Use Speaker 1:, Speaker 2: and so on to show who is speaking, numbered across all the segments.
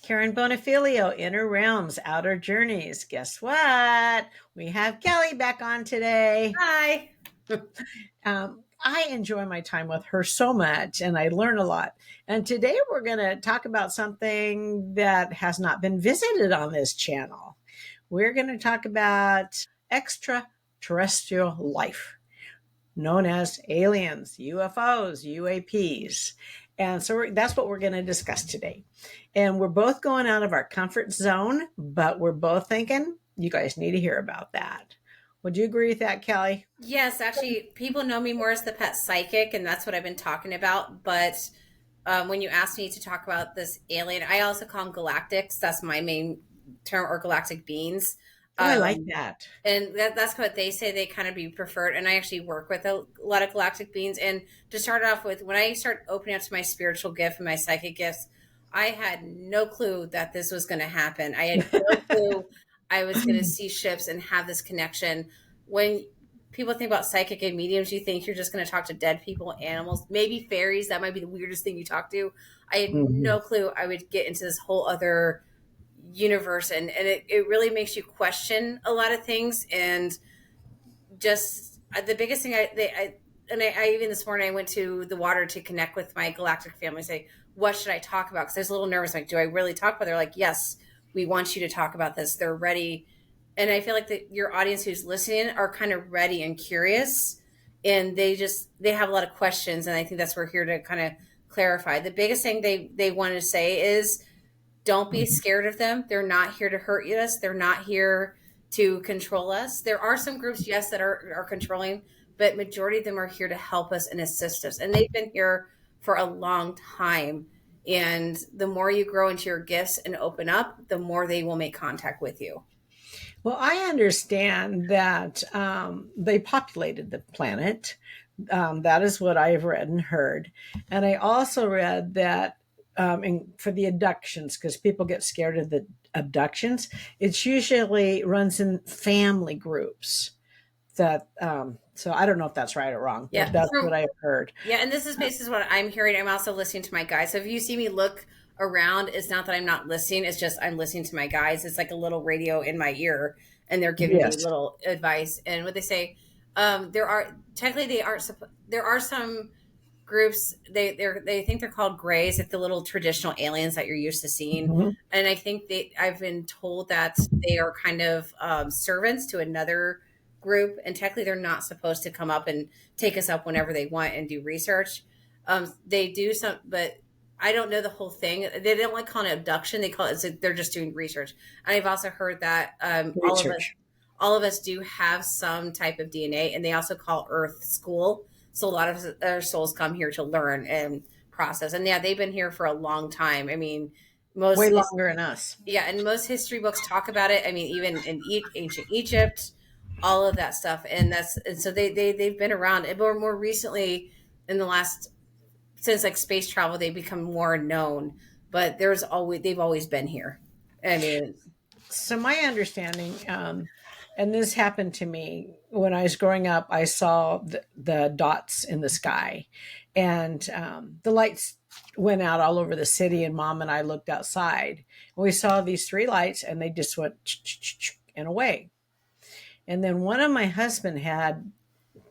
Speaker 1: Karen Bonifilio, Inner Realms, Outer Journeys. Guess what? We have Kelly back on today.
Speaker 2: Hi.
Speaker 1: I enjoy my time with her so much and I learn a lot. And today we're going to talk about something that has not been visited on this channel. We're going to talk about extraterrestrial life, known as aliens, UFOs, UAPs. And so that's what we're going to discuss today. And we're both going out of our comfort zone, but we're both thinking you guys need to hear about that. Would you agree with that, Kelly?
Speaker 2: Yes, actually, people know me more as the pet psychic, and that's what I've been talking about. But when you asked me to talk about this alien, I also call them galactics. That's my main term, or galactic beings.
Speaker 1: Oh, I like
Speaker 2: Um,
Speaker 1: that.
Speaker 2: and that's what they say they kind of be preferred. And I actually work with a lot of galactic beings. And to start off with, when I start opening up to my spiritual gift and my psychic gifts, I had no clue that this was going to happen. I had no clue I was going to see ships and have this connection. When people think about psychic and mediums, you think you're just going to talk to dead people, animals, maybe fairies. That might be the weirdest thing you talk to. I had
Speaker 1: Mhm.
Speaker 2: no clue I would get into this whole other universe, and it really makes you question a lot of things. And just the biggest thing I even this morning I went to the water to connect with my galactic family, say what should I talk about, because I was a little nervous, like, do I really talk about it? They're like, yes, we want you to talk about this. They're ready. And I feel like that your audience who's listening are kind of ready and curious, and they have a lot of questions, and I think that's what we're here to kind of clarify. The biggest thing they want to say is, don't be scared of them. They're not here to hurt us. They're not here to control us. There are some groups, yes, that are controlling, but majority of them are here to help us and assist us. And they've been here for a long time. And the more you grow into your gifts and open up, the more they will make contact with you.
Speaker 1: Well, I understand that they populated the planet. That is what I've read and heard. And I also read that for the abductions, because people get scared of the abductions, it's usually runs in family groups. So I don't know if that's right or wrong, but
Speaker 2: Yeah.
Speaker 1: that's what I've heard.
Speaker 2: Yeah, and this is basically what I'm hearing. I'm also listening to my guides. So if you see me look around, it's not that I'm not listening. It's just I'm listening to my guides. It's like a little radio in my ear, and they're giving me
Speaker 1: Yes.
Speaker 2: little advice. And what they say, there are technically they aren't. There are some groups. They think they're called grays, like the little traditional aliens that you're used to seeing.
Speaker 1: Mhm.
Speaker 2: And I think I've been told that they are kind of servants to another group, and technically they're not supposed to come up and take us up whenever they want and do research. They do some, but I don't know the whole thing. They don't like calling it abduction. They call it, they're just doing research. And I've also heard that
Speaker 1: Research.
Speaker 2: all of us do have some type of DNA, and they also call Earth school. So a lot of our souls come here to learn and process. And yeah, they've been here for a long time. I mean,
Speaker 1: Way longer than us.
Speaker 2: yeah, and most history books talk about it. I mean, even in ancient Egypt, all of that stuff, and so they've been around. And more recently, in the last, since like space travel, they become more known. But they've always been here. I mean,
Speaker 1: So my understanding, and this happened to me when I was growing up, I saw the dots in the sky, and the lights went out all over the city. And Mom and I looked outside, and we saw these three lights, and they just went and away. And then one of my husband had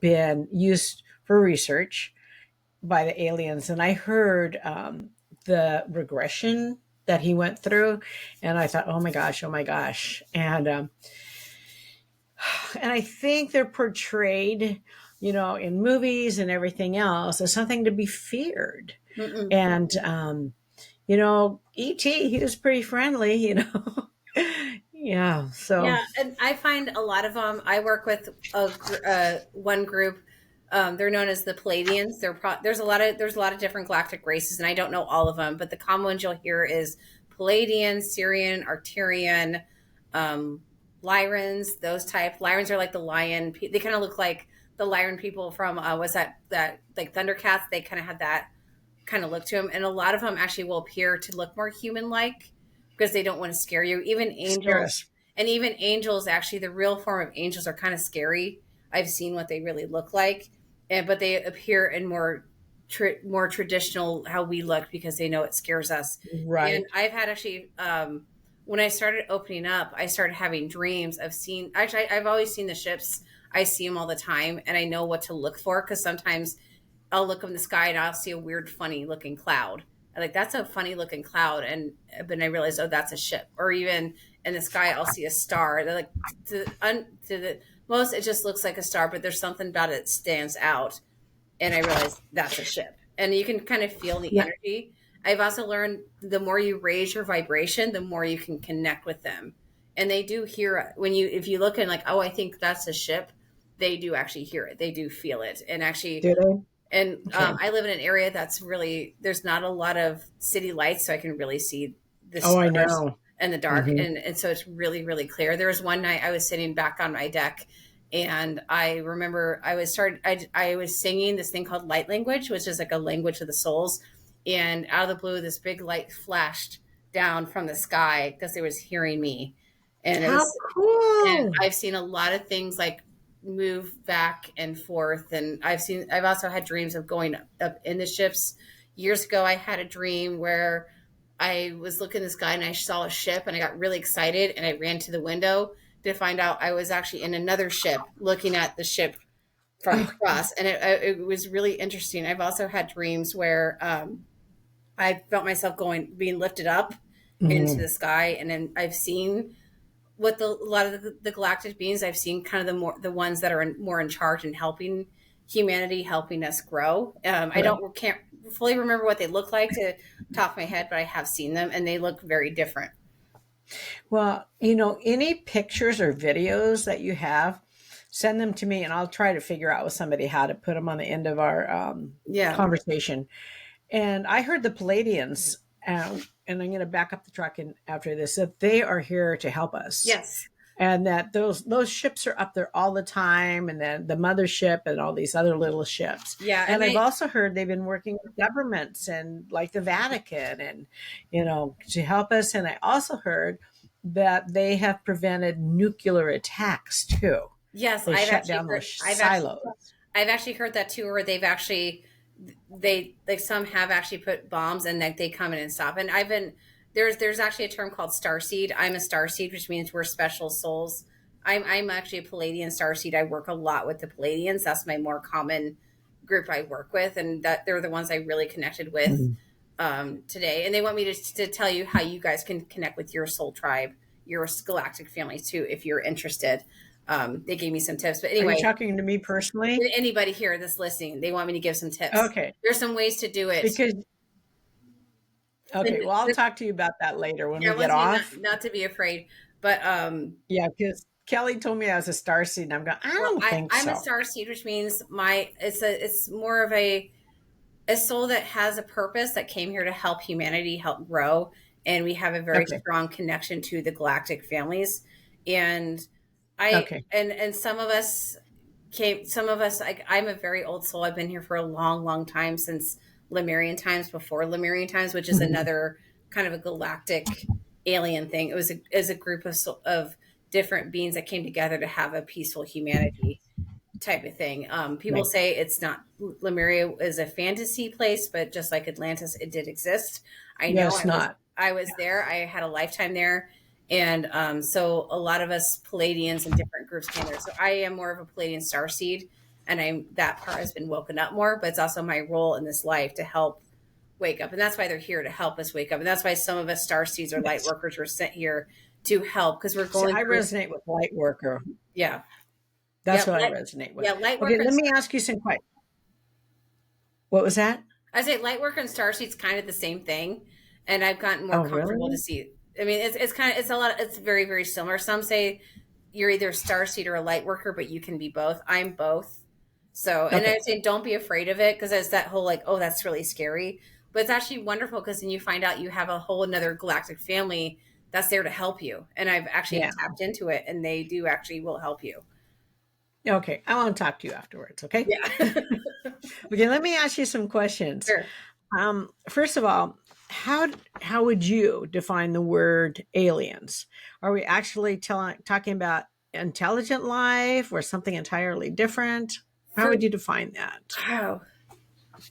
Speaker 1: been used for research by the aliens, and I heard the regression that he went through, and I thought, oh my gosh, and I think they're portrayed, in movies and everything else as something to be feared.
Speaker 2: mm-mm.
Speaker 1: And E.T. he was pretty friendly. Yeah. So
Speaker 2: Yeah, and I find a lot of them. I work with one group. They're known as the Palladians. There's a lot of different galactic races, and I don't know all of them, but the common ones you'll hear is Palladian, Syrian, Arcturian, um, Lyrans. Those type Lyrans are like the lion. They kind of look like the Lyran people from was that like Thundercats. They kind of had that kind of look to them, and a lot of them actually will appear to look more human like because they don't want to scare you. Even
Speaker 1: scare
Speaker 2: angels,
Speaker 1: us.
Speaker 2: and even angels, actually, the real form of angels are kind of scary. I've seen what they really look like, but they appear in more. more traditional how we look because they know it scares us. And
Speaker 1: Right.
Speaker 2: I've had actually, when I started opening up, I started having dreams of seeing. Actually, I've always seen the ships. I see them all the time, and I know what to look for because sometimes I'll look up in the sky and I'll see a weird, funny looking cloud. I'm like, that's a funny looking cloud, and then I realize, oh, that's a ship. Or even in the sky, I'll see a star. They're like, to the most, it just looks like a star, but there's something about it that stands out, and I realized that's a ship. And you can kind of feel the
Speaker 1: Yeah.
Speaker 2: energy. I've also learned the more you raise your vibration, the more you can connect with them. And they do hear it. When you, if you look and like, oh, I think that's a ship, they do actually hear it. They do feel it. And actually,
Speaker 1: Do they?
Speaker 2: and
Speaker 1: Okay.
Speaker 2: I live in an area that's really, there's not a lot of city lights, so I can really see the
Speaker 1: Oh, I
Speaker 2: stars
Speaker 1: know.
Speaker 2: in the dark.
Speaker 1: Hmm.
Speaker 2: And so it's really, really clear. There was one night I was sitting back on my deck, and I remember I was singing this thing called light language, which is like a language of the souls. And out of the blue, this big light flashed down from the sky because it was hearing me. And it
Speaker 1: How
Speaker 2: was, and
Speaker 1: cool.
Speaker 2: I've seen a lot of things like move back and forth. And I've also had dreams of going up in the ships. Years ago, I had a dream where I was looking in the sky and I saw a ship and I got really excited and I ran to the window to find out I was actually in another ship looking at the ship from
Speaker 1: Oh,
Speaker 2: across. And it was really interesting. I've also had dreams where I felt myself being lifted up into
Speaker 1: mhm.
Speaker 2: the sky. And then I've seen what a lot of the galactic beings I've seen, kind of the ones that are more in charge and helping humanity, helping us grow. I
Speaker 1: Good.
Speaker 2: can't fully remember what they look like to top of my head, but I have seen them and they look very different.
Speaker 1: Well, any pictures or videos that you have, send them to me and I'll try to figure out with somebody how to put them on the end of our
Speaker 2: Yeah.
Speaker 1: conversation. And I heard the Palladians, and I'm going to back up the truck and after this, that they are here to help us.
Speaker 2: Yes.
Speaker 1: And that those ships are up there all the time, and then the mothership and all these other little ships.
Speaker 2: Yeah.
Speaker 1: And I've also heard they've been working with governments and like the Vatican, and to help us. And I also heard that they have prevented nuclear attacks too.
Speaker 2: Yes,
Speaker 1: They shut down those silos.
Speaker 2: I've actually heard that too, where they've actually they like some have actually put bombs and like they come in and stop. And I've been there's actually a term called starseed. I'm a starseed, which means we're special souls. I'm actually a Palladian starseed. I work a lot with the Palladians. That's my more common group I work with, and that they're the ones I really connected with
Speaker 1: Mhm.
Speaker 2: today. And they want me to tell you how you guys can connect with your soul tribe, your galactic family too, if you're interested. They gave me some tips, but
Speaker 1: Are you
Speaker 2: anyway,
Speaker 1: talking to me personally?
Speaker 2: anybody here that's listening, they want me to give some tips.
Speaker 1: Okay,
Speaker 2: There's some ways to do it.
Speaker 1: because
Speaker 2: And
Speaker 1: okay, well, I'll talk to you about that later when
Speaker 2: yeah,
Speaker 1: we
Speaker 2: I
Speaker 1: get
Speaker 2: want you
Speaker 1: off.
Speaker 2: not to be afraid. But
Speaker 1: Yeah, because Kelly told me I was a star seed, and I'm going, I
Speaker 2: well,
Speaker 1: don't think
Speaker 2: I'm a
Speaker 1: so.
Speaker 2: star seed, which means it's more of a soul that has a purpose that came here to help humanity, help grow, and we have a very
Speaker 1: Okay.
Speaker 2: strong connection to the galactic families. And
Speaker 1: Okay.
Speaker 2: and some of us, like, I'm a very old soul. I've been here for a long, long time, since Lemurian times, before Lemurian times, which is
Speaker 1: Mhm.
Speaker 2: another kind of a galactic alien thing. It was a group of different beings that came together to have a peaceful humanity type of thing. People
Speaker 1: Right.
Speaker 2: say it's not, Lemuria is a fantasy place, but just like Atlantis, it did exist. I know
Speaker 1: Yes, not.
Speaker 2: I was there. I had a lifetime there, and so a lot of us Palladians and different groups came there. So I am more of a Palladian starseed, and that part has been woken up more. But it's also my role in this life to help wake up, and that's why they're here to help us wake up, and that's why some of us starseeds or light
Speaker 1: Yes.
Speaker 2: workers were sent here to help because we're
Speaker 1: See,
Speaker 2: going
Speaker 1: I
Speaker 2: through.
Speaker 1: resonate with light worker.
Speaker 2: Yeah, yeah,
Speaker 1: That's what I resonate with.
Speaker 2: light
Speaker 1: Okay,
Speaker 2: worker.
Speaker 1: let me ask you some questions. What was that?
Speaker 2: I say light work and starseed's kind of the same thing, and I've gotten more
Speaker 1: Oh,
Speaker 2: comfortable to
Speaker 1: really?
Speaker 2: see. I mean, it's kind of, it's a lot. It's very, very similar. Some say you're either a starseed or a light worker, but you can be both. I'm both. So, and I
Speaker 1: Okay.
Speaker 2: say don't be afraid of it, because there's that whole like, oh, that's really scary, but it's actually wonderful because then you find out you have a whole another galactic family that's there to help you. And I've actually
Speaker 1: Yeah.
Speaker 2: tapped into it, and they do actually will help you.
Speaker 1: Okay. I want to talk to you afterwards. Okay.
Speaker 2: Yeah,
Speaker 1: Okay. Let me ask you some questions.
Speaker 2: sure.
Speaker 1: First of all, how would you define the word aliens? Are we actually talking about intelligent life or something entirely different? How
Speaker 2: For
Speaker 1: would you define that?
Speaker 2: wow,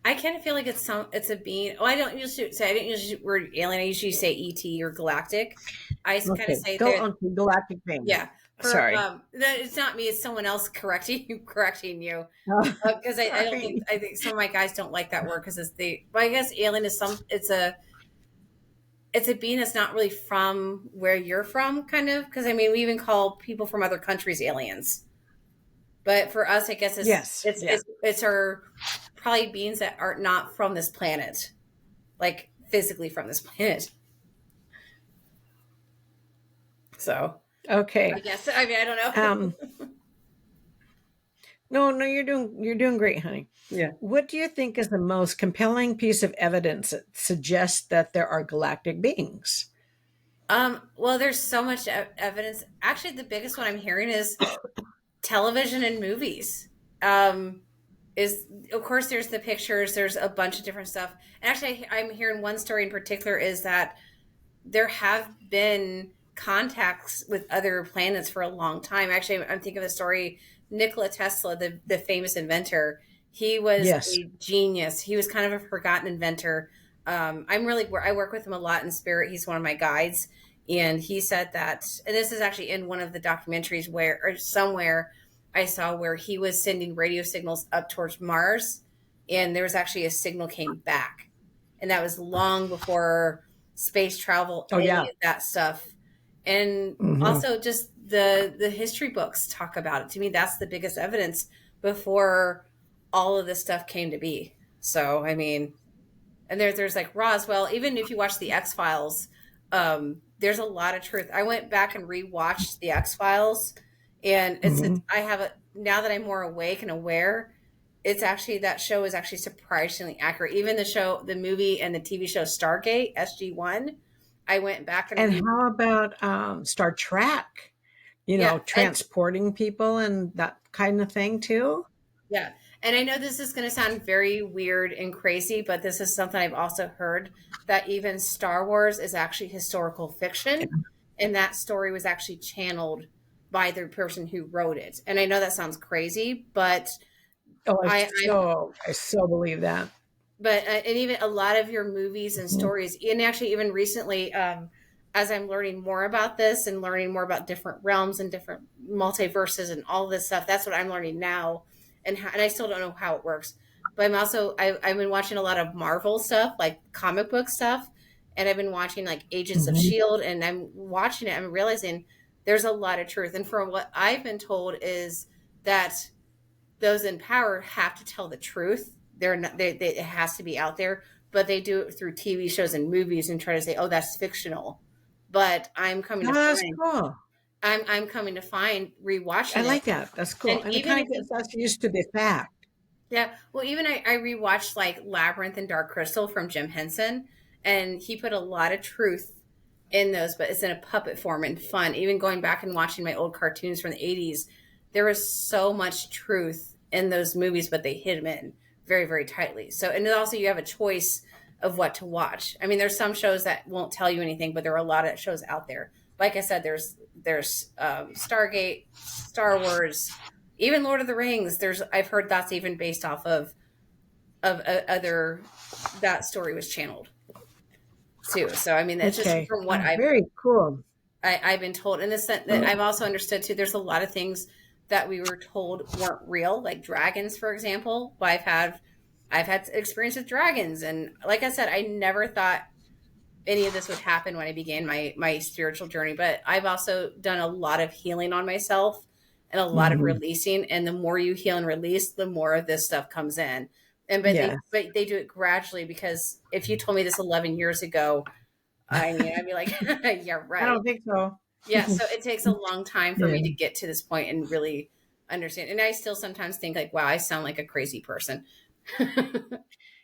Speaker 2: I kind of feel like it's a being. Oh, I don't usually say I didn't usually use the word alien. I usually say ET or galactic. I kind of
Speaker 1: Okay,
Speaker 2: say
Speaker 1: go
Speaker 2: that.
Speaker 1: on to Galactic Beings.
Speaker 2: Yeah, for
Speaker 1: Sorry.
Speaker 2: it's not me. It's someone else correcting correcting you.
Speaker 1: Oh,
Speaker 2: Because I don't think
Speaker 1: sorry.
Speaker 2: I think some of my guys don't like that word because it's the. But I guess alien is some. It's a being that's not really from where you're from, kind of. Because I mean, we even call people from other countries aliens. But for us, I guess it's
Speaker 1: Yes,
Speaker 2: it's
Speaker 1: yeah.
Speaker 2: it's it's our probably beings that are not from this planet, like physically from this planet. So I
Speaker 1: Okay.
Speaker 2: guess I mean I don't
Speaker 1: Um,
Speaker 2: know.
Speaker 1: no, no, you're doing great, honey.
Speaker 2: Yeah.
Speaker 1: What do you think is the most compelling piece of evidence that suggests that there are galactic beings?
Speaker 2: Well, there's so much evidence. Actually, the biggest one I'm hearing is television and movies. Um, is of course there's the pictures. There's a bunch of different stuff. And actually, I'm hearing one story in particular is that there have been contacts with other planets for a long time. Actually, I'm thinking of the story Nikola Tesla, the famous inventor. He was
Speaker 1: Yes.
Speaker 2: a genius. He was kind of a forgotten inventor. I'm really I work with him a lot in spirit. He's one of my guides, and he said that. And this is actually in one of the documentaries where or somewhere I saw where he was sending radio signals up towards Mars, and there was actually a signal came back, and that was long before space travel,
Speaker 1: Oh,
Speaker 2: any
Speaker 1: yeah.
Speaker 2: of that stuff. And
Speaker 1: Hmm.
Speaker 2: also just the history books talk about it. To me, that's the biggest evidence before all of this stuff came to be. So I mean, and there's like Roswell. Even if you watch the X Files, there's a lot of truth. I went back and rewatched the X Files, and
Speaker 1: Hmm.
Speaker 2: I have a now that I'm more awake and aware. It's actually that show is actually surprisingly accurate. Even the movie, and the TV show Stargate SG-1. I went back and
Speaker 1: And
Speaker 2: re
Speaker 1: how about Star Trek? You
Speaker 2: yeah,
Speaker 1: know,
Speaker 2: and
Speaker 1: transporting people and that kind of thing too?
Speaker 2: yeah. And I know this is going to sound very weird and crazy, but this is something I've also heard that even Star Wars is actually historical fiction. And that story was actually channeled by the person who wrote it. And I know that sounds crazy, but
Speaker 1: Oh,
Speaker 2: I'm
Speaker 1: I so believe that.
Speaker 2: but and even a lot of your movies and
Speaker 1: Mhm.
Speaker 2: stories and actually even recently as I'm learning more about this and learning more about different realms and different multiverses and all this stuff, that's what I'm learning now. And I still don't know how it works, but I've been watching a lot of Marvel stuff, like comic book stuff, and I've been watching like Agents of
Speaker 1: Mhm.
Speaker 2: Shield, and I'm watching it, I'm realizing there's a lot of truth. And from what I've been told is that those in power have to tell the truth. They're not, it has to be out there, but they do it through TV shows and movies and try to say, "Oh, that's fictional." But
Speaker 1: Oh, that's cool.
Speaker 2: I'm coming to find
Speaker 1: I
Speaker 2: rewatching it,
Speaker 1: like that. That's cool.
Speaker 2: and
Speaker 1: And it
Speaker 2: even
Speaker 1: kind
Speaker 2: if
Speaker 1: of gets us used to the fact.
Speaker 2: yeah, well, even I rewatched like Labyrinth and Dark Crystal from Jim Henson, and he put a lot of truth in those, but it's in a puppet form and fun. Even going back and watching my old cartoons from the 80s, there was so much truth in those movies, but they hid them in very, very tightly. So, and then also you have a choice of what to watch. I mean, there's some shows that won't tell you anything, but there are a lot of shows out there. Like I said, there's Stargate, Star Wars, even Lord of the Rings. There's I've heard that's even based off of other that story was channeled too. So I mean, it's just
Speaker 1: Okay.
Speaker 2: from what
Speaker 1: Oh, very cool.
Speaker 2: I've been told. In this sense, that I've also understood too. There's a lot of things that we were told weren't real, like dragons, for example. But I've had experience with dragons, and like I said, I never thought any of this would happen when I began my spiritual journey. But I've also done a lot of healing on myself and a lot of
Speaker 1: Mhm.
Speaker 2: releasing. And the more you heal and release, the more of this stuff comes in. And
Speaker 1: Yes.
Speaker 2: but they do it gradually because if you told me this 11 years ago, I mean, I'd be like, yeah,
Speaker 1: I
Speaker 2: right.
Speaker 1: don't think so.
Speaker 2: Yeah, so it takes a long time for
Speaker 1: Yeah.
Speaker 2: me to get to this point and really understand. And I still sometimes think like, wow, I sound like a crazy person.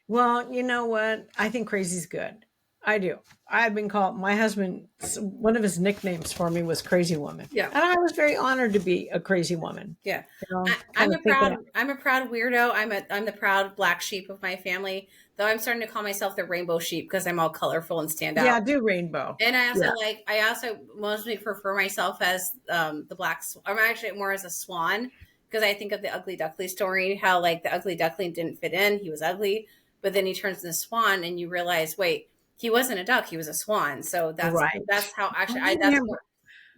Speaker 1: Well, you know what? I think crazy's good. I do. I've been called, my husband, one of his nicknames for me was Crazy Woman.
Speaker 2: Yeah.
Speaker 1: And I was very honored to be a crazy woman.
Speaker 2: Yeah.
Speaker 1: You know, kind of thinking,
Speaker 2: I'm a proud weirdo. I'm the proud black sheep of my family. Though I'm starting to call myself the rainbow sheep because I'm all colorful and stand
Speaker 1: yeah,
Speaker 2: out.
Speaker 1: do rainbow.
Speaker 2: And
Speaker 1: Yeah.
Speaker 2: I also mostly prefer myself as the black. I'm actually more as a swan because I think of the ugly duckling story, how like the ugly duckling didn't fit in, he was ugly, but then he turns into a swan, and you realize, wait, he wasn't a duck, he was a swan. So
Speaker 1: Right.
Speaker 2: that's how
Speaker 1: I
Speaker 2: actually
Speaker 1: remember.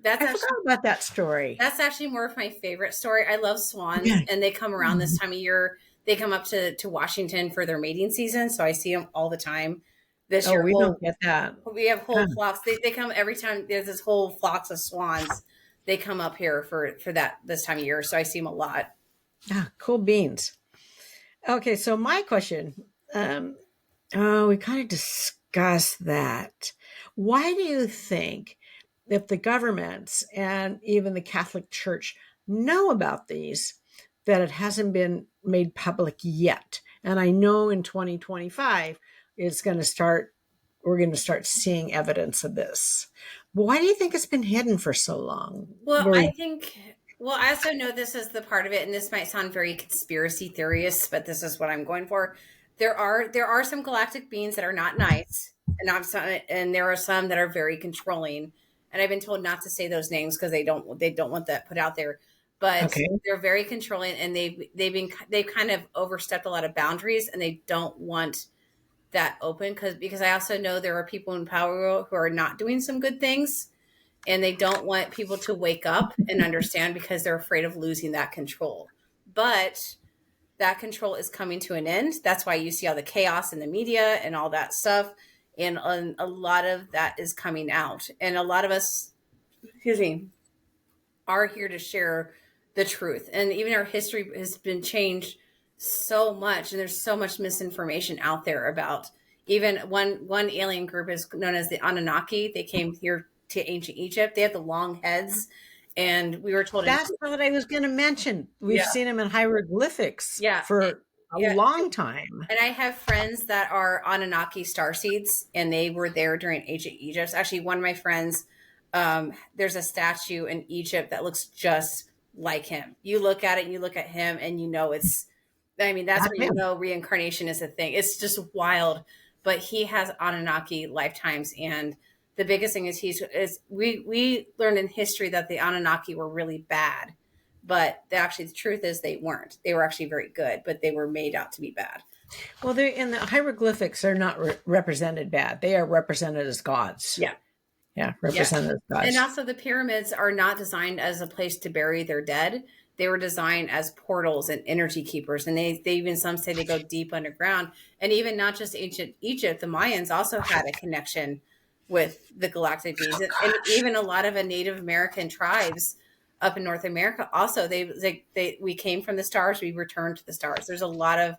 Speaker 2: that's
Speaker 1: I forgot
Speaker 2: actually
Speaker 1: about that story.
Speaker 2: that's actually more of my favorite story. I love swans,
Speaker 1: Yeah.
Speaker 2: and they come around this
Speaker 1: Mhm.
Speaker 2: time of year. They come up to Washington for their mating season, so I see them all the time. This
Speaker 1: Oh,
Speaker 2: year,
Speaker 1: we don't get that.
Speaker 2: we have
Speaker 1: Huh.
Speaker 2: whole flocks. They come every time. There's this whole flocks of swans. They come up here for that this time of year, so I see them a lot.
Speaker 1: Ah, cool beans. Okay, so my question, um, oh, we kind of discussed that. Why do you think if the governments and even the Catholic Church know about these, that it hasn't been made public yet? And I know in 2025, it's going to start, we're going to start seeing evidence of this. But why do you think it's been hidden for so long?
Speaker 2: Well,
Speaker 1: Where,
Speaker 2: I think. Well, I also know this is the part of it, and this might sound very conspiracy theorist, but this is what I'm going for. There are some galactic beings that are not nice, and and there are some that are very controlling. And I've been told not to say those names because they don't want that put out there. But
Speaker 1: okay,
Speaker 2: they're very controlling, and they've kind of overstepped a lot of boundaries, and they don't want that open because I also know there are people in power who are not doing some good things, and they don't want people to wake up and understand because they're afraid of losing that control. But that control is coming to an end. That's why you see all the chaos in the media and all that stuff. And a lot of that is coming out. And a lot of us, excuse me, are here to share the truth. And even our history has been changed so much. And there's so much misinformation out there about even one alien group is known as the Anunnaki. They came here to ancient Egypt. They have the long heads. And we were told,
Speaker 1: that's what I was going to mention. We've
Speaker 2: yeah,
Speaker 1: seen them in hieroglyphics
Speaker 2: yeah,
Speaker 1: for a
Speaker 2: yeah.
Speaker 1: long time.
Speaker 2: And I have friends that are Anunnaki starseeds, and they were there during ancient Egypt. Actually, one of my friends, there's a statue in Egypt that looks just like him. You look at it, and you look at him, and you know it's. I mean, that's
Speaker 1: That's
Speaker 2: where you
Speaker 1: him.
Speaker 2: know reincarnation is a thing. It's just wild. But he has Anunnaki lifetimes, and the biggest thing is we learned in history that the Anunnaki were really bad, but actually the truth is they weren't. They were actually very good, but they were made out to be bad.
Speaker 1: Well, they're in the hieroglyphics are not represented bad. They are represented as gods.
Speaker 2: Yeah.
Speaker 1: Yeah,
Speaker 2: Yeah.
Speaker 1: represented as
Speaker 2: And
Speaker 1: gods.
Speaker 2: also, the pyramids are not designed as a place to bury their dead. They were designed as portals and energy keepers. And they even, some say they go deep underground. And even not just ancient Egypt, the Mayans also had a connection with the galactic beings. And even a lot of the Native American tribes up in North America also, we came from the stars, we returned to the stars. There's a lot of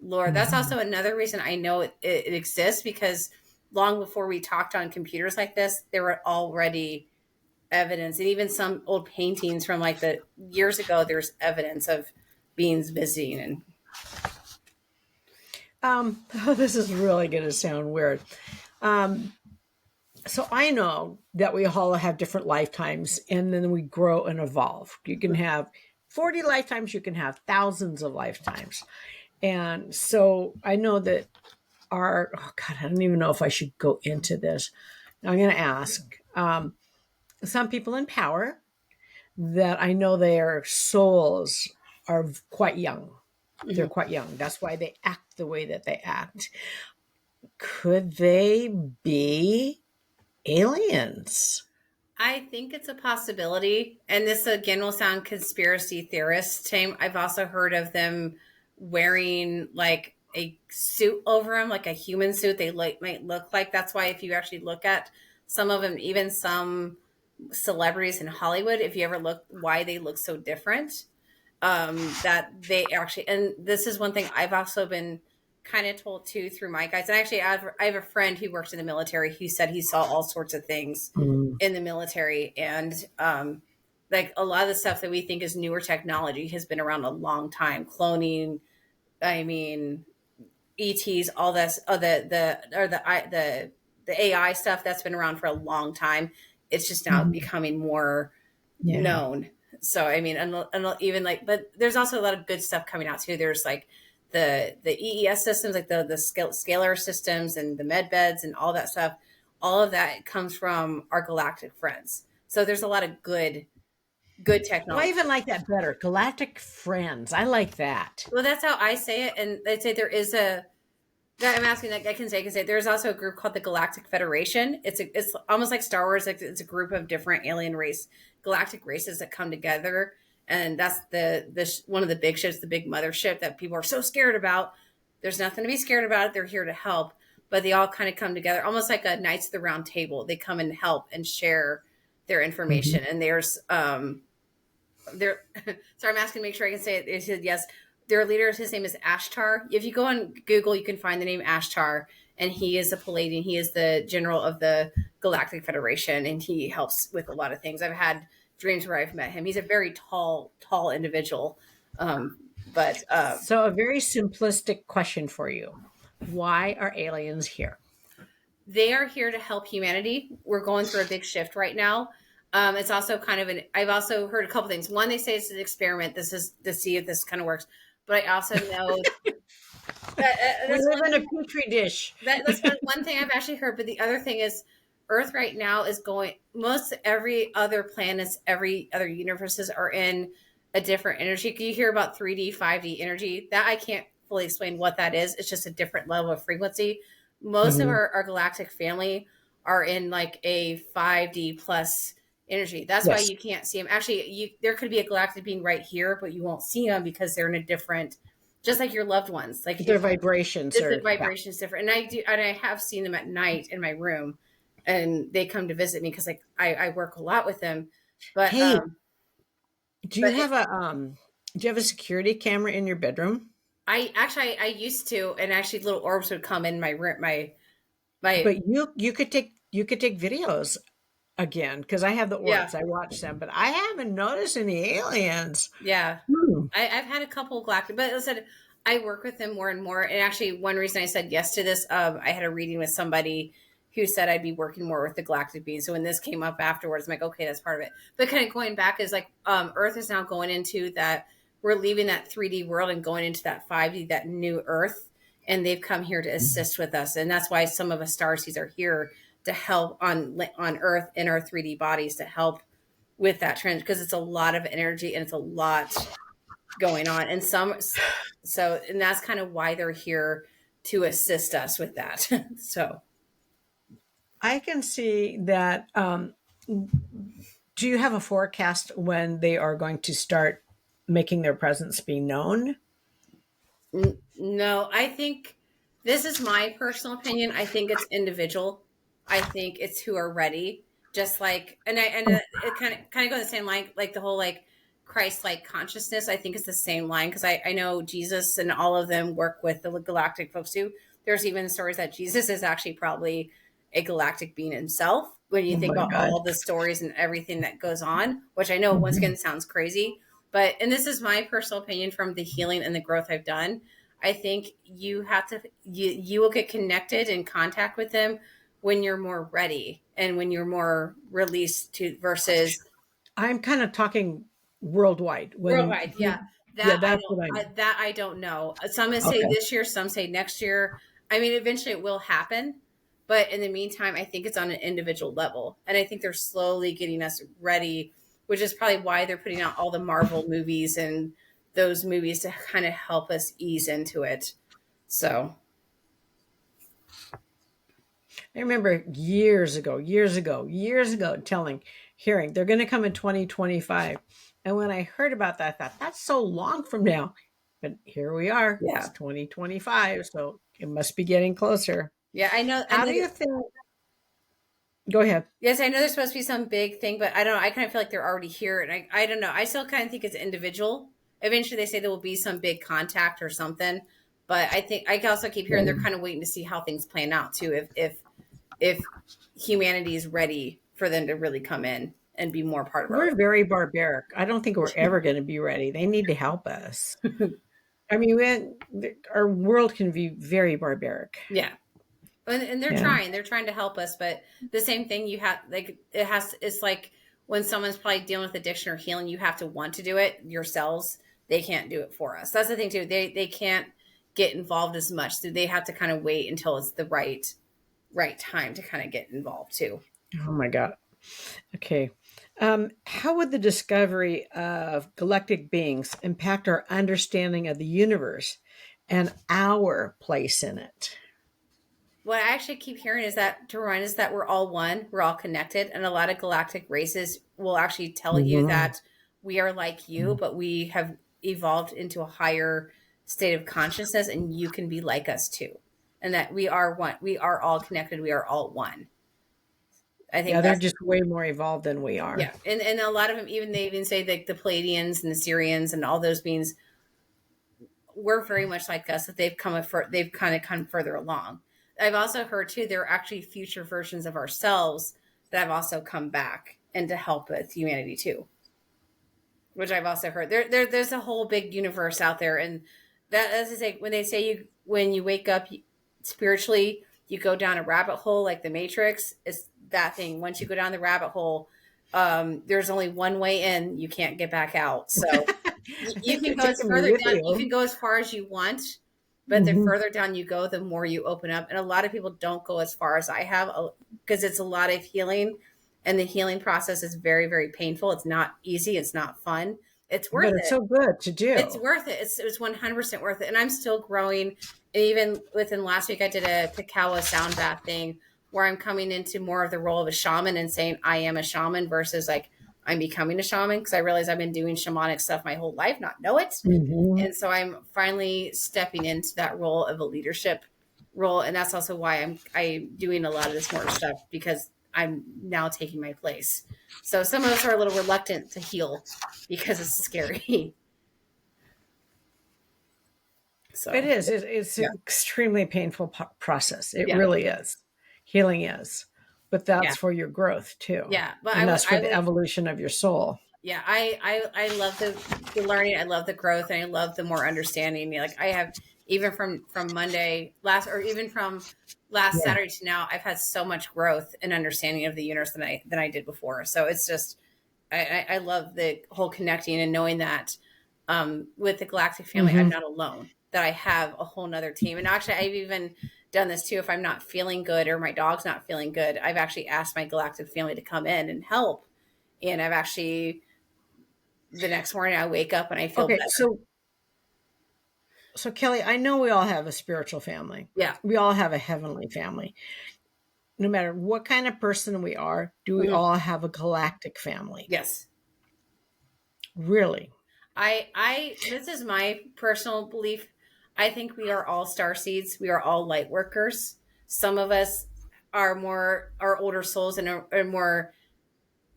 Speaker 2: lore. That's
Speaker 1: Mhm.
Speaker 2: also another reason I know it exists, because long before we talked on computers like this, there were already evidence, and even some old paintings from like the years ago. There's evidence of beings visiting, and
Speaker 1: this is really going to sound weird. Um, so I know that we all have different lifetimes, and then we grow and evolve. You can have 40 lifetimes, you can have thousands of lifetimes. And so I know that oh God, I don't even know if I should go into this. I'm going to ask some people in power that I know their souls are quite young. They're
Speaker 2: mhm.
Speaker 1: quite young. That's why they act the way that they act. Could they be aliens?
Speaker 2: I think it's a possibility. And this again will sound conspiracy theorist. Same. I've also heard of them wearing like a suit over them, like a human suit. They might look like. That's why if you actually look at some of them, even some celebrities in Hollywood, if you ever look why they look so different, that they actually, and this is one thing I've also been kind of told too through my guys. And actually, I have a friend who works in the military. He said he saw all sorts of things
Speaker 1: Mm,
Speaker 2: in the military, and like a lot of the stuff that we think is newer technology has been around a long time. Cloning, I mean, ETs, all this, the AI stuff that's been around for a long time. It's just now
Speaker 1: mhm.
Speaker 2: becoming more
Speaker 1: Yeah.
Speaker 2: known. So I mean, and even like, but there's also a lot of good stuff coming out too. There's like the EES systems, like the scalar systems and the med beds and all that stuff. All of that comes from our galactic friends. So there's a lot of good good
Speaker 1: Oh, I
Speaker 2: technology.
Speaker 1: even like that better. Galactic friends. I like that.
Speaker 2: Well, that's how I say it, and I'd say there is a. I'm asking, like I can say there's also a group called the Galactic Federation. It's almost like Star Wars. Like it's a group of different alien galactic races that come together, and that's one of the big ships, the big mothership that people are so scared about. There's nothing to be scared about. They're here to help, but they all kind of come together, almost like a Knights of the Round Table. They come and help and share their
Speaker 1: Mhm.
Speaker 2: information. And there's there. Sorry, I'm asking to make sure I can say it. It said yes. Their leader, his name is Ashtar. If you go on Google, you can find the name Ashtar, and he is a Palladian. He is the general of the Galactic Federation, and he helps with a lot of things. I've had dreams where I've met him. He's a very tall individual. But
Speaker 1: So, a very simplistic question for you. Why are aliens here?
Speaker 2: They are here to help humanity. We're going through a big shift right now. It's also kind of I've also heard a couple things. One, they say it's an experiment. This is to see if this kind of works. But I also know
Speaker 1: We
Speaker 2: that's
Speaker 1: live
Speaker 2: one
Speaker 1: in a
Speaker 2: thing.
Speaker 1: petri dish.
Speaker 2: That's one thing I've actually heard. But the other thing is, Earth right now is going. Most every other planets, every other universes are in a different energy. You hear about 3D, 5D energy. That I can't fully explain what that is. It's just a different level of frequency. Most of
Speaker 1: Mhm.
Speaker 2: our galactic family are in like a 5D plus energy. That's why
Speaker 1: Yes,
Speaker 2: you can't see them. Actually, there could be a galactic being right here, but you won't see them because they're in a different, just like your loved ones. Like
Speaker 1: their
Speaker 2: if
Speaker 1: vibrations
Speaker 2: the
Speaker 1: are, yeah.
Speaker 2: vibration is different. And I do, and I have seen them at night in my room, and they come to visit me because like I work a lot with them. But
Speaker 1: Hey, do you
Speaker 2: but
Speaker 1: have a security camera in your bedroom?
Speaker 2: I used to, and actually little orbs would come in my room, my
Speaker 1: But you could take videos again because I have the
Speaker 2: yeah.
Speaker 1: orbs. I watch them, but I haven't noticed any aliens.
Speaker 2: Yeah.
Speaker 1: Hmm.
Speaker 2: I've had a couple of galactic, but as I said, I work with them more and more. And actually, one reason I said yes to this, I had a reading with somebody who said I'd be working more with the galactic beings. So when this came up afterwards, I'm like, okay, that's part of it. But kind of going back is like, Earth is now going into that. We're leaving that 3D world and going into that 5D, that new Earth. And they've come here to assist with us, and that's why some of us starseeds are here to help on Earth in our 3D bodies to help with that trend because it's a lot of energy and it's a lot going on and and that's kind of why they're here to assist us with that. So
Speaker 1: I can see that. Do you have a forecast when they are going to start making their presence be known?
Speaker 2: no, I think this is my personal opinion. I think it's individual. I think it's who are ready. Just like, it kind of goes the same line, like the whole like Christ like consciousness. I think it's the same line because I know Jesus and all of them work with the galactic folks too. There's even stories that Jesus is actually probably a galactic being himself. When you
Speaker 1: Oh
Speaker 2: think
Speaker 1: my
Speaker 2: about
Speaker 1: god.
Speaker 2: all the stories and everything that goes on, which I know once
Speaker 1: Mhm.
Speaker 2: again sounds crazy, but and this is my personal opinion from the healing and the growth I've done. I think you have to you will get connected in contact with them when you're more ready and when you're more released to versus
Speaker 1: I'm kind of talking worldwide. When
Speaker 2: worldwide. Yeah,
Speaker 1: yeah, that's what I mean.
Speaker 2: that I don't know. Some say
Speaker 1: Okay.
Speaker 2: this year, some say next year. I mean, eventually it will happen, but in the meantime, I think it's on an individual level, and I think they're slowly getting us ready, which is probably why they're putting out all the Marvel movies and those movies to kind of help us ease into it. So
Speaker 1: I remember years ago, hearing they're going to come in 2025. And when I heard about that, I thought that's so long from now. But here we are. It's
Speaker 2: yeah,
Speaker 1: 2025, so it must be getting closer.
Speaker 2: yeah, I know. I
Speaker 1: How do
Speaker 2: know.
Speaker 1: you think? Go ahead.
Speaker 2: Yes, I know there's supposed to be some big thing, but I don't know. I kind of feel like they're already here, and I don't know. I still kind of think it's individual. Eventually, they say there will be some big contact or something, but I think I also keep hearing they're kind of waiting to see how things plan out too. If humanity is ready for them to really come in and be more part of our
Speaker 1: We're very barbaric. I don't think we're ever going to be ready. They need to help us.
Speaker 2: life.
Speaker 1: I mean, our world can be very barbaric.
Speaker 2: Yeah, and they're
Speaker 1: Yeah.
Speaker 2: trying. They're trying to help us, but the same thing you have like it has. It's like when someone's probably dealing with addiction or healing, you have to want to do it yourselves. They can't do it for us. That's the thing too. They can't get involved as much, so they have to kind of wait until it's the right time to kind of get involved too.
Speaker 1: Oh my God. Okay. How would the discovery of galactic beings impact our understanding of the universe and our place in it?
Speaker 2: What I actually keep hearing is that to remind us that we're all one, we're all connected, and a lot of galactic races will actually tell you
Speaker 1: Mhm.
Speaker 2: that we are like you, but we have evolved into a higher state of consciousness, and you can be like us too, and that we are one. We are all connected. We are all one. I think
Speaker 1: Yeah, they're
Speaker 2: that's
Speaker 1: just way more evolved than we are.
Speaker 2: yeah, and a lot of them even they even say like the Palladians and the Syrians and all those beings were very much like us that they've kind of come further along. I've also heard too there are actually future versions of ourselves that have also come back and to help with humanity too, which I've also heard. There's a whole big universe out there, and that as I say, when they say you when you wake up spiritually, you go down a rabbit hole like the Matrix. It's that thing. Once you go down the rabbit hole, there's only one way in. You can't get back out. So
Speaker 1: I
Speaker 2: you
Speaker 1: think
Speaker 2: can
Speaker 1: you're
Speaker 2: go as
Speaker 1: taking me
Speaker 2: further
Speaker 1: with
Speaker 2: down. You can
Speaker 1: you.
Speaker 2: go as far as you want, but the
Speaker 1: Mhm.
Speaker 2: further down you go, the more you open up. And a lot of people don't go as far as I have because it's a lot of healing, and the healing process is very, very painful. It's not easy. It's not fun. It's worth
Speaker 1: But it's
Speaker 2: it.
Speaker 1: so good to
Speaker 2: It's
Speaker 1: do.
Speaker 2: worth it. It's 100% worth it. And I'm still growing. And even within last week, I did a cacao sound bath thing where I'm coming into more of the role of a shaman and saying I am a shaman versus like I'm becoming a shaman because I realize I've been doing shamanic stuff my whole life, not know it.
Speaker 1: Mhm.
Speaker 2: And so I'm finally stepping into that role of a leadership role. And that's also why I'm doing a lot of this more stuff because I'm now taking my place. So some of us are a little reluctant to heal because it's scary.
Speaker 1: It
Speaker 2: So
Speaker 1: is. It's
Speaker 2: yeah,
Speaker 1: an extremely painful process. It
Speaker 2: yeah,
Speaker 1: really is. Healing is. But
Speaker 2: yeah,
Speaker 1: that's for your growth too.
Speaker 2: yeah. But
Speaker 1: And that's for
Speaker 2: I
Speaker 1: the
Speaker 2: would,
Speaker 1: evolution of your soul.
Speaker 2: yeah. I love the learning. I love the growth, and I love the more understanding. Like I have even from Monday last, or even from last
Speaker 1: Yeah.
Speaker 2: Saturday to now, I've had so much growth and understanding of the universe than I did before. So it's just I love the whole connecting and knowing that with the Galactic family, I'm
Speaker 1: Hmm.
Speaker 2: not alone. That I have a whole nother team. And actually, I've even done this too. If I'm not feeling good or my dog's not feeling good, I've actually asked my Galactic family to come in and help. And I've actually the next morning I wake up and I feel
Speaker 1: Okay,
Speaker 2: better.
Speaker 1: so Kelly, I know we all have a spiritual family.
Speaker 2: Yeah.
Speaker 1: We all have a heavenly family. No matter what kind of person we are, do we
Speaker 2: Mhm.
Speaker 1: all have a galactic family?
Speaker 2: Yes.
Speaker 1: Really?
Speaker 2: I this is my personal belief. I think we are all star seeds. We are all light workers. Some of us are older souls and are more,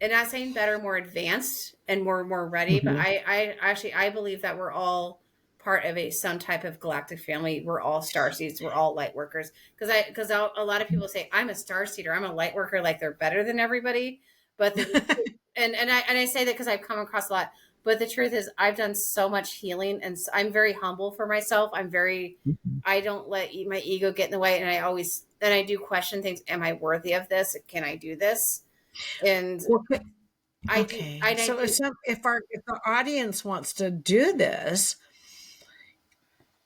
Speaker 2: and not saying better, more advanced and more ready, but
Speaker 1: Hmm.
Speaker 2: I actually I believe that we're all part of a some type of galactic family. We're all star seeds. We're all light workers. Because a lot of people say I'm a star seed or I'm a light worker, like they're better than everybody. But and I say that because I've come across a lot. But the truth is, I've done so much healing, and I'm very humble for myself. I don't let my ego get in the way, and I do question things. Am I worthy of this? Can I do this? And
Speaker 1: Okay.
Speaker 2: I do.
Speaker 1: Okay.
Speaker 2: I
Speaker 1: So
Speaker 2: do.
Speaker 1: if the audience wants to do this,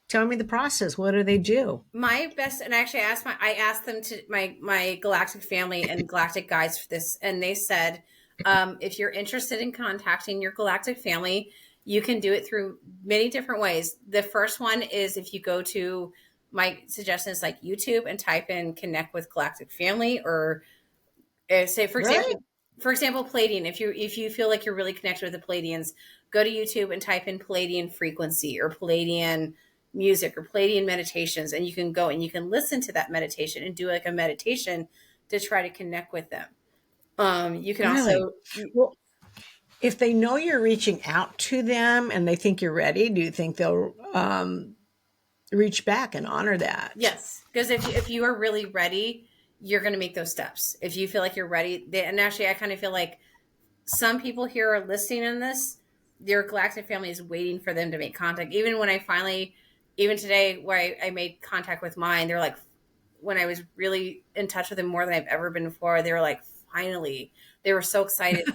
Speaker 1: tell me the process. What do they do?
Speaker 2: My best, and actually, I asked them to my galactic family and galactic guides for this, and they said, if you're interested in contacting your galactic family, you can do it through many different ways. The first one is if you go to my suggestion is like YouTube and type in "connect with galactic family," or say
Speaker 1: Really?
Speaker 2: for example Palladian. If you feel like you're really connected with the Palladians, go to YouTube and type in Palladian frequency or Palladian music or Palladian meditations, and you can go and you can listen to that meditation and do like a meditation to try to connect with them. You can
Speaker 1: Really?
Speaker 2: also
Speaker 1: Well, if they know you're reaching out to them and they think you're ready, do you think they'll reach back and honor that?
Speaker 2: yes, because if you are really ready, you're going to make those steps. If you feel like you're ready, and actually I kind of feel like some people here are listening in this, their galactic family is waiting for them to make contact. Even when I finally, even today, where I made contact with mine, they're like, when I was really in touch with them more than I've ever been before, they were like, finally, they were so excited.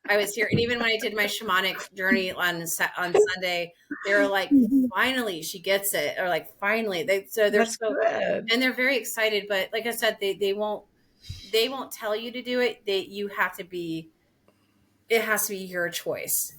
Speaker 2: I was here, and even when I did my shamanic journey on Sunday, they were like,
Speaker 1: Mhm.
Speaker 2: finally, she gets it, or like, finally, they're
Speaker 1: That's
Speaker 2: so,
Speaker 1: good.
Speaker 2: and they're very excited. But like I said, they won't tell you to do it. You have to be it has to be your choice.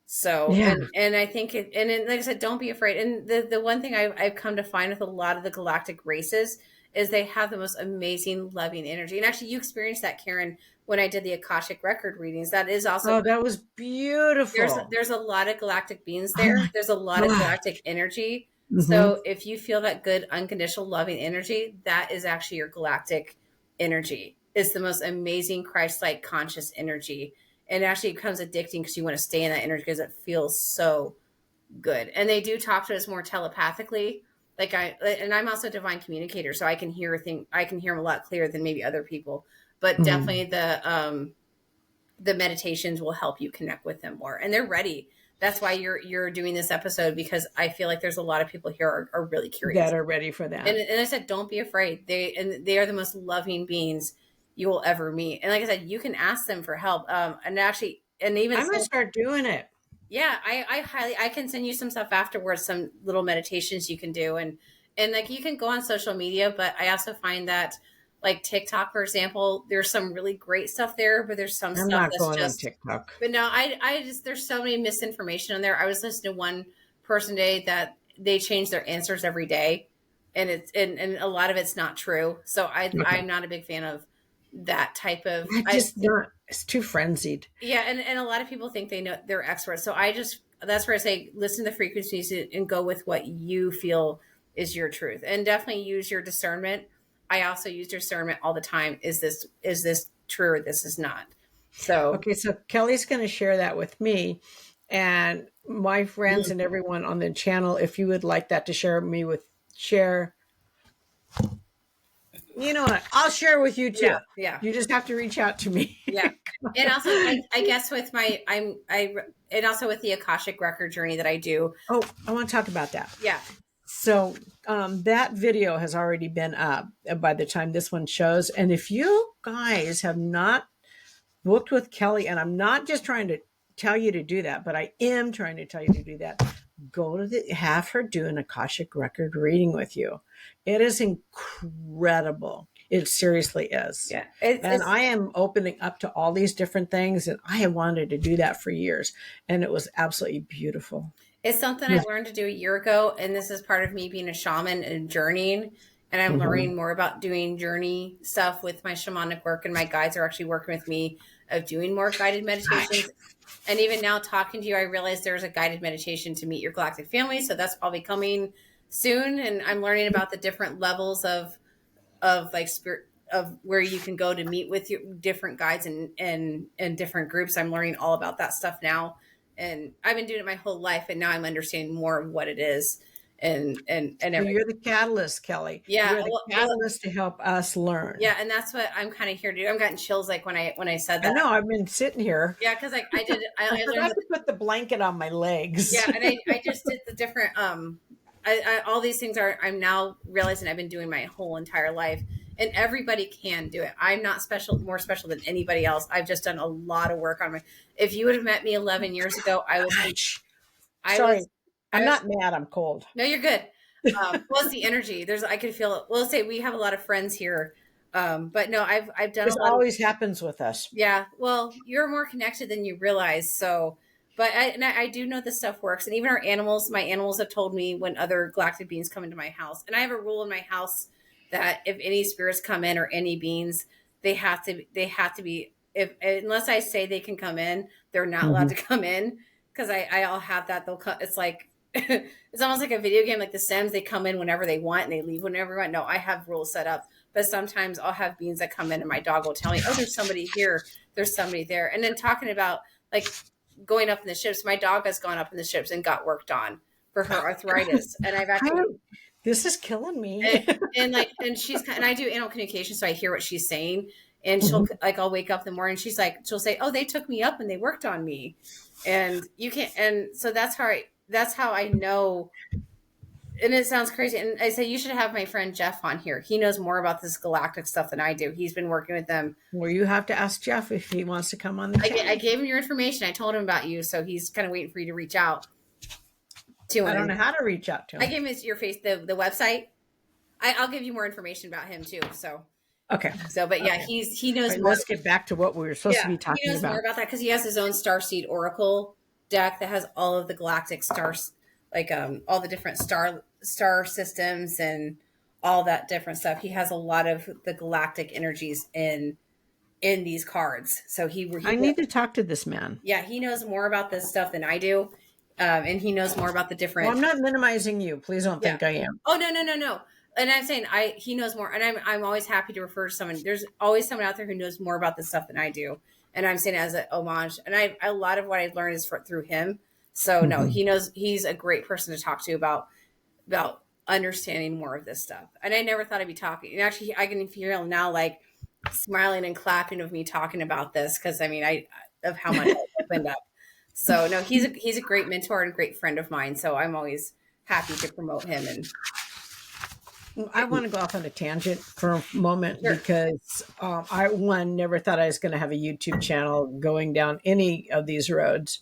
Speaker 2: So,
Speaker 1: Yeah.
Speaker 2: and I think it, and then, like I said, don't be afraid. And the one thing I've come to find with a lot of the galactic races is they have the most amazing, loving energy. And actually, you experienced that, Karen, when I did the Akashic record readings. That is also
Speaker 1: Oh, that was beautiful.
Speaker 2: there's a lot of galactic beings
Speaker 1: Oh
Speaker 2: there.
Speaker 1: my
Speaker 2: There's a lot of
Speaker 1: God.
Speaker 2: galactic energy.
Speaker 1: Hmm.
Speaker 2: So if you feel that good, unconditional, loving energy, that is actually your galactic energy. It's the most amazing Christ-like conscious energy, and it actually becomes addicting because you want to stay in that energy because it feels so good. And they do talk to us more telepathically. And I'm also a divine communicator, so I can hear them a lot clearer than maybe other people. But
Speaker 1: Hmm.
Speaker 2: definitely the meditations will help you connect with them more, and they're ready. That's why you're doing this episode, because I feel like there's a lot of people here are really curious.
Speaker 1: That are ready for
Speaker 2: And,
Speaker 1: that.
Speaker 2: and I said, don't be afraid. They are the most loving beings you will ever meet. And like I said, you can ask them for help. And actually, and even
Speaker 1: I'm gonna
Speaker 2: some,
Speaker 1: start doing it.
Speaker 2: yeah, I can send you some stuff afterwards, some little meditations you can do, and like you can go on social media, but I also find that like TikTok, for example, there's some really great stuff there, but there's some
Speaker 1: I'm
Speaker 2: stuff
Speaker 1: not
Speaker 2: that's
Speaker 1: going on
Speaker 2: just,
Speaker 1: TikTok.
Speaker 2: but no, I just, there's so many misinformation on there. I was listening to one person today that they change their answers every day, and and a lot of it's not true. So
Speaker 1: Okay.
Speaker 2: I'm not a big fan of that type of,
Speaker 1: I just not. It's too frenzied.
Speaker 2: yeah, and a lot of people think they know they're experts. So I just, that's where I say listen to the frequencies and go with what you feel is your truth, and definitely use your discernment. I also use discernment all the time. Is this true or this is not? So
Speaker 1: Okay, so Kelly's going to share that with me and my friends and everyone on the channel. If you would like that to share me with share, you know what? I'll share with you too.
Speaker 2: yeah, yeah,
Speaker 1: You just have to reach out to me.
Speaker 2: yeah. And also, I guess with my and also with the Akashic record journey that I do.
Speaker 1: Oh, I want to talk about that.
Speaker 2: Yeah,
Speaker 1: So that video has already been up by the time this one shows. And if you guys have not booked with Kelly, and I'm not just trying to tell you to do that, but I am trying to tell you to do that. Go to have her do an Akashic record reading with you. It is incredible. It seriously is.
Speaker 2: yeah.
Speaker 1: And I am opening up to all these different things, and I have wanted to do that for years. And it was absolutely beautiful.
Speaker 2: It's something I learned to do a year ago, and this is part of me being a shaman and journeying. And I'm
Speaker 1: Mhm.
Speaker 2: learning more about doing journey stuff with my shamanic work, and my guides are actually working with me of doing more guided meditations. And even now, talking to you, I realized there's a guided meditation to meet your galactic family, so that's probably coming soon. And I'm learning about the different levels of like spirit, of where you can go to meet with your different guides and different groups. I'm learning all about that stuff now, and I've been doing it my whole life, and now I'm understanding more of what it is and
Speaker 1: So
Speaker 2: everything.
Speaker 1: you're the catalyst, Kelly.
Speaker 2: Yeah,
Speaker 1: You're the catalyst to help us learn.
Speaker 2: yeah, and that's what I'm kind of here to do. I'm getting chills like when I said
Speaker 1: I
Speaker 2: that.
Speaker 1: know. I've been sitting here.
Speaker 2: Yeah, because like
Speaker 1: I
Speaker 2: I learned
Speaker 1: forgot
Speaker 2: the,
Speaker 1: to put the blanket on my legs.
Speaker 2: yeah, and I just did the different all these things are, I'm now realizing I've been doing my whole entire life, and everybody can do it. I'm not special, more special than anybody else. I've just done a lot of work on my. If you would have met me 11 years ago,
Speaker 1: Gosh.
Speaker 2: I
Speaker 1: Sorry.
Speaker 2: was,
Speaker 1: I'm
Speaker 2: I was.
Speaker 1: not mad. I'm cold.
Speaker 2: No, you're good. Well, it's the energy. I could feel it. Well, say we have a lot of friends here, but no, I've done a
Speaker 1: This
Speaker 2: lot of.
Speaker 1: always happens with us.
Speaker 2: Yeah, well, you're more connected than you realize. So, but I do know this stuff works, and even our animals. My animals have told me when other galactic beings come into my house, and I have a rule in my house that if any spirits come in or any beings, they have to be, if unless I say they can come in, they're not allowed
Speaker 1: Mhm.
Speaker 2: to come in, because I'll have that they'll come. It's like it's almost like a video game, like The Sims. They come in whenever they want and they leave whenever they want. No, I have rules set up, but sometimes I'll have beings that come in and my dog will tell me, oh, there's somebody here, there's somebody there. And then talking about like going up in the ships, my dog has gone up in the ships and got worked on for her arthritis. And I've
Speaker 1: I
Speaker 2: actually,
Speaker 1: don't- This is killing
Speaker 2: and,
Speaker 1: me.
Speaker 2: and she's, and I do animal communication, so I hear what she's saying. And she'll,
Speaker 1: Mhm.
Speaker 2: like, I'll wake up in the morning, she's like, she'll say, oh, they took me up and they worked on me. And you can't, and so that's how I know. And it sounds crazy. And I say, you should have my friend Jeff on here. He knows more about this galactic stuff than I do. He's been working with them.
Speaker 1: Well, you have to ask Jeff if he wants to come on the
Speaker 2: I
Speaker 1: channel.
Speaker 2: gave him your information. I told him about you. So he's kind of waiting for you to reach out to
Speaker 1: I don't know
Speaker 2: him.
Speaker 1: how to reach out to
Speaker 2: I
Speaker 1: him.
Speaker 2: gave him your face, the website. I'll give you more information about him too. So,
Speaker 1: Okay.
Speaker 2: So, but yeah,
Speaker 1: Okay.
Speaker 2: he
Speaker 1: All
Speaker 2: knows
Speaker 1: right,
Speaker 2: more.
Speaker 1: let's get back to what we were supposed to
Speaker 2: Yeah,
Speaker 1: be
Speaker 2: he
Speaker 1: talking
Speaker 2: knows more
Speaker 1: about.
Speaker 2: about that because he has his own Starseed Oracle deck that has all of the galactic stars, like all the different star systems and all that different stuff. He has a lot of the galactic energies in these cards. So he
Speaker 1: I need to talk to this man.
Speaker 2: yeah, he knows more about this stuff than I do, and he knows more about the
Speaker 1: Well, I'm
Speaker 2: different.
Speaker 1: not minimizing you. Please don't
Speaker 2: Yeah.
Speaker 1: think I am.
Speaker 2: Oh, no, no, no, no. And I'm saying he knows more, and I'm always happy to refer to someone. There's always someone out there who knows more about this stuff than I do, and I'm saying it as an homage. And a lot of what I've learned is through him. So no,
Speaker 1: Mhm.
Speaker 2: he knows. He's a great person to talk to about understanding more of this stuff. And I never thought I'd be talking. And actually, I can feel now like smiling and clapping of me talking about this because I mean I of how much I opened up. So no, he's a great mentor and great friend of mine. So I'm always happy to promote him and
Speaker 1: I want to go off on a tangent for a moment
Speaker 2: sure.
Speaker 1: because I, one, never thought I was going to have a YouTube channel going down any of these roads.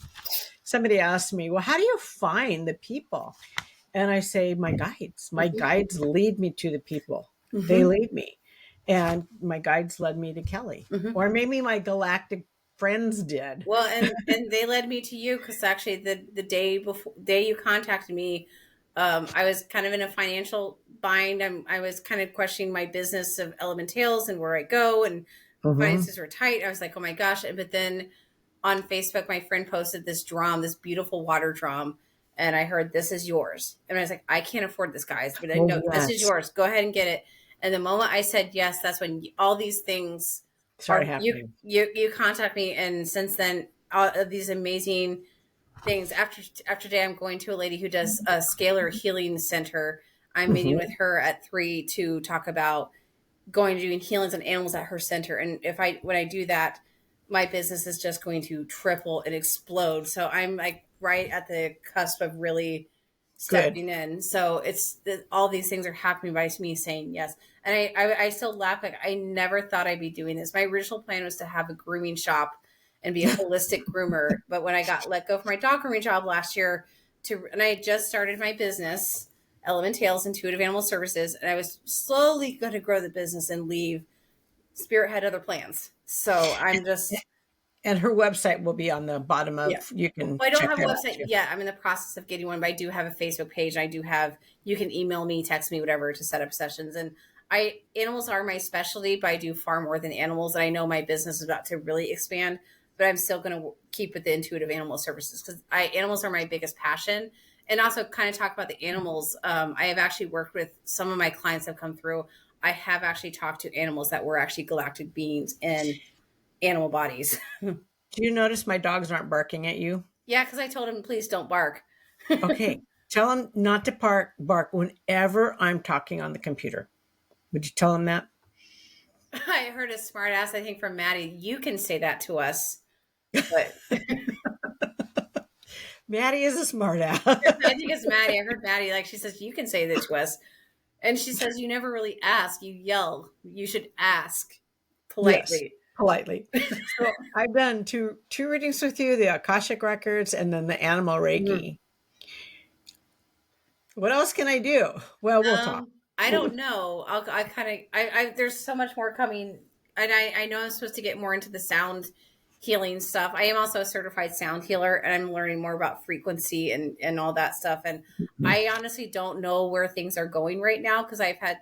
Speaker 1: Somebody asked me, well, how do you find the people? And I say, my guides. My
Speaker 2: Mm-hmm.
Speaker 1: guides lead me to the people. They
Speaker 2: Mm-hmm.
Speaker 1: lead me. And my guides led me to Kelly.
Speaker 2: Mm-hmm.
Speaker 1: Or maybe my galactic friends did.
Speaker 2: Well, and they led me to you because actually the day you contacted me, I was kind of in a financial bind. I was kind of questioning my business of elementaltails and where I go, and
Speaker 1: Mm-hmm.
Speaker 2: finances were tight. I was like, oh my gosh! But then on Facebook, my friend posted this drum, this beautiful water drum, and I heard this is yours, and I was like, I can't afford this, guys, but I
Speaker 1: Oh,
Speaker 2: know this is
Speaker 1: yes.
Speaker 2: yours. Go ahead and get it. And the moment I said yes, that's when all these things
Speaker 1: Started
Speaker 2: are
Speaker 1: happening.
Speaker 2: you contact me, and since then, all of these amazing things. After today, I'm going to a lady who does a scalar healing center. I'm meeting with
Speaker 1: Mm-hmm.
Speaker 2: her at 3 to talk about going to doing healings on animals at her center. And if I when I do that, my business is just going to triple and explode. So I'm like right at the cusp of really
Speaker 1: Good.
Speaker 2: stepping in. So all these things are happening by me saying yes. And I still laugh like I never thought I'd be doing this. My original plan was to have a grooming shop and be a holistic groomer. But when I got let go from my dog grooming job last year and I had just started my business, Elementaltails Intuitive Animal Services, and I was slowly going to grow the business and leave. Spirit had other plans. So I'm just,
Speaker 1: And her website will be on the bottom
Speaker 2: yeah.
Speaker 1: of, you can
Speaker 2: Well, I don't
Speaker 1: check
Speaker 2: have a
Speaker 1: that out
Speaker 2: website
Speaker 1: too.
Speaker 2: yet. I'm in the process of getting one, but I do have a Facebook page. I do have, you can email me, text me, whatever to set up sessions. And animals are my specialty, but I do far more than animals. And I know my business is about to really expand, but I'm still going to keep with the intuitive animal services because animals are my biggest passion. And also kind of talk about the animals. I have actually worked with some of my clients have come through. I have actually talked to animals that were actually galactic beings in animal bodies.
Speaker 1: Do you notice my dogs aren't barking at you?
Speaker 2: Yeah, because I told him, please don't bark.
Speaker 1: Okay. Tell them not to bark whenever I'm talking on the computer. Would you tell them that?
Speaker 2: I heard a smart ass, I think, from Maddie. You can say that to us. But
Speaker 1: Maddie is a smart ass.
Speaker 2: I think it's Maddie. I heard Maddie, like, she says, you can say that to us. And she says, you never really ask. You yell. You should ask
Speaker 1: Yes,
Speaker 2: politely.
Speaker 1: politely. So I've done two readings with you, the Akashic records and then the animal
Speaker 2: Mhm.
Speaker 1: Reiki. What else can I do? Well, we'll talk.
Speaker 2: I don't know. I kind of, there's so much more coming. And I know I'm supposed to get more into the sound healing stuff. I am also a certified sound healer and I'm learning more about frequency and all that stuff. And I honestly don't know where things are going right now because I've had,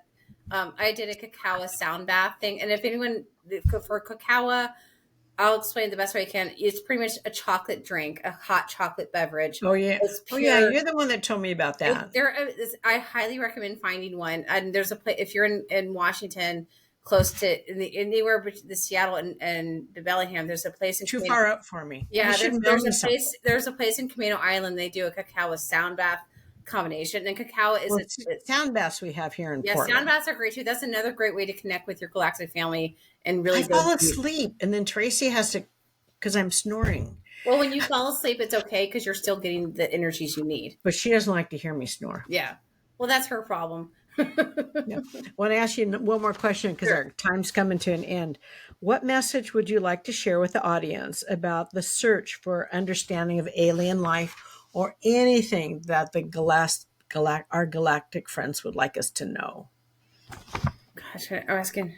Speaker 2: I did a cacao sound bath thing. And if anyone, for cacao, I'll explain the best way I can. It's pretty much a chocolate drink, a hot chocolate beverage.
Speaker 1: Oh yeah.
Speaker 2: It's
Speaker 1: Oh yeah,
Speaker 2: pure.
Speaker 1: you're the one that told me about that.
Speaker 2: I highly recommend finding one. And there's a place if you're in Washington, close to anywhere between the Seattle and the Bellingham. There's a place in
Speaker 1: Too
Speaker 2: Camino.
Speaker 1: far up for me. You
Speaker 2: Yeah,
Speaker 1: should mail me some.
Speaker 2: there's a place in Camino Island. They do a cacao sound bath combination, and cacao is
Speaker 1: Well,
Speaker 2: it's
Speaker 1: sound baths we have here in
Speaker 2: yeah, sound
Speaker 1: Portland.
Speaker 2: baths are great too. That's another great way to connect with your galactic family and really
Speaker 1: I
Speaker 2: build.
Speaker 1: fall asleep, and then Tracy has to, because I'm snoring,
Speaker 2: Well, when you fall asleep, it's okay because you're still getting the energies you need.
Speaker 1: but she doesn't like to hear me snore.
Speaker 2: Yeah. Well, that's her problem.
Speaker 1: Yeah. I want to ask you one more question because
Speaker 2: Sure.
Speaker 1: our time's coming to an end. What message would you like to share with the audience about the search for understanding of alien life or anything that our galactic friends would like us to know?
Speaker 2: Gosh, I'm asking.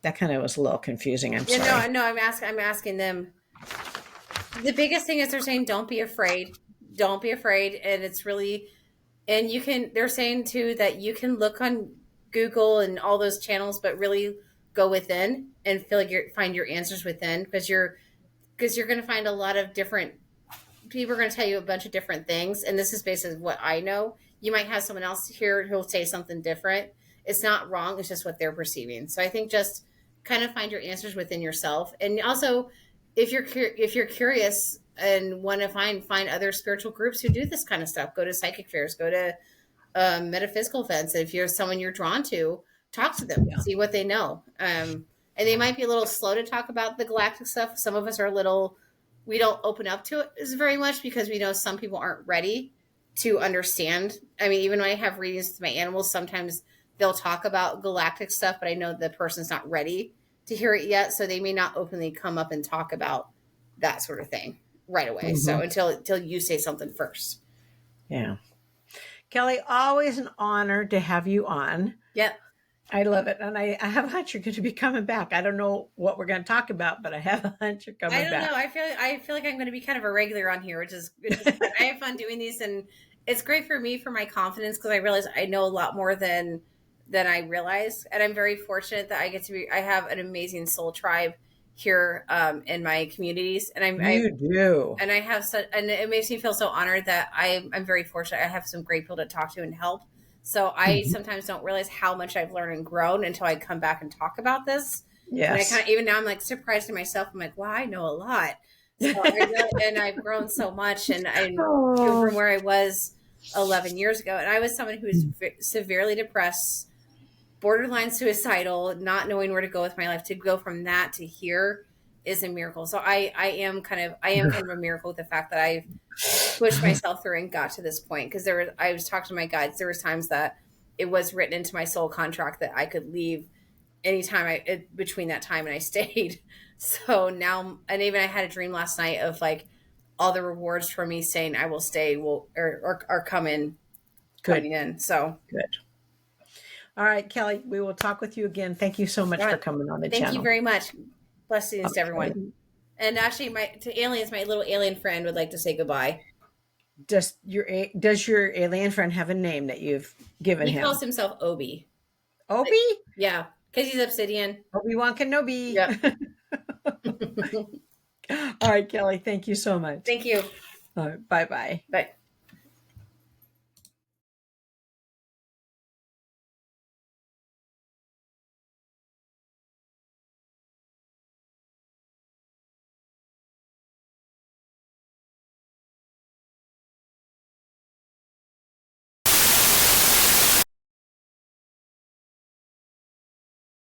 Speaker 1: That kind of was a little confusing. I'm
Speaker 2: Yeah, no,
Speaker 1: sorry.
Speaker 2: no, I'm asking them. The biggest thing is they're saying don't be afraid. Don't be afraid. And it's really, and you can, they're saying too that you can look on Google and all those channels, but really go within and feel like find your answers within, because you're going to find a lot of different people are going to tell you a bunch of different things. And this is based on what I know. You might have someone else here who'll say something different. It's not wrong. It's just what they're perceiving. So I think just kind of find your answers within yourself. And also, if you're curious and want to find other spiritual groups who do this kind of stuff, go to psychic fairs, go to metaphysical events. If you're someone you're drawn to, talk to them,
Speaker 1: Yeah.
Speaker 2: see what they know. And they might be a little slow to talk about the galactic stuff. Some of us are a little, we don't open up to it as very much because we know some people aren't ready to understand. I mean, even when I have readings with my animals, sometimes they'll talk about galactic stuff, but I know the person's not ready to hear it yet. So they may not openly come up and talk about that sort of thing right away.
Speaker 1: Hmm.
Speaker 2: So until you say something first.
Speaker 1: Yeah. Kelly, always an honor to have you on.
Speaker 2: Yep.
Speaker 1: I love it. And I have a hunch you're going to be coming back. I don't know what we're going to talk about, but I have a hunch you're
Speaker 2: I
Speaker 1: coming
Speaker 2: don't know.
Speaker 1: back.
Speaker 2: I feel like I'm going to be kind of a regular on here, which is fun. I have fun doing these, and it's great for me for my confidence because I realize I know a lot more than I realize, and I'm very fortunate that I get to be. I have an amazing soul tribe here in my communities, and
Speaker 1: You do.
Speaker 2: and I have such, and it makes me feel so honored that I'm very fortunate. I have some great people to talk to and help. So I
Speaker 1: Mhm.
Speaker 2: sometimes don't realize how much I've learned and grown until I come back and talk about this. And I kind
Speaker 1: Yes.
Speaker 2: of, even now I'm like surprised in myself. I'm like, wow, I know a lot. So I really, and I've grown so much, and I'm
Speaker 1: Oh.
Speaker 2: from where I was 11 years ago. And I was someone who was severely depressed, borderline suicidal, not knowing where to go with my life. To go from that to here is a miracle. So I am kind of a miracle with the fact that I've pushed myself through and got to this point. Because I was talking to my guides. There was times that it was written into my soul contract that I could leave anytime between that time, and I stayed. So now, and even I had a dream last night of like all the rewards for me saying I will stay will or are
Speaker 1: Good.
Speaker 2: coming in. So
Speaker 1: Good. All right, Kelly, we will talk with you again. Thank you so much
Speaker 2: all
Speaker 1: for
Speaker 2: right.
Speaker 1: coming on the
Speaker 2: Thank you
Speaker 1: channel.
Speaker 2: very much. Blessings to everyone.
Speaker 1: Okay.
Speaker 2: And actually, my to aliens, my little alien friend would like to say goodbye.
Speaker 1: Does your alien friend have a name that you've given
Speaker 2: He
Speaker 1: him?
Speaker 2: calls himself Obi.
Speaker 1: Obi?
Speaker 2: Yeah, because he's obsidian.
Speaker 1: Obi-Wan Kenobi.
Speaker 2: Yep.
Speaker 1: All right, Kelly, thank you so much.
Speaker 2: Thank you.
Speaker 1: All right, bye-bye.
Speaker 2: Bye.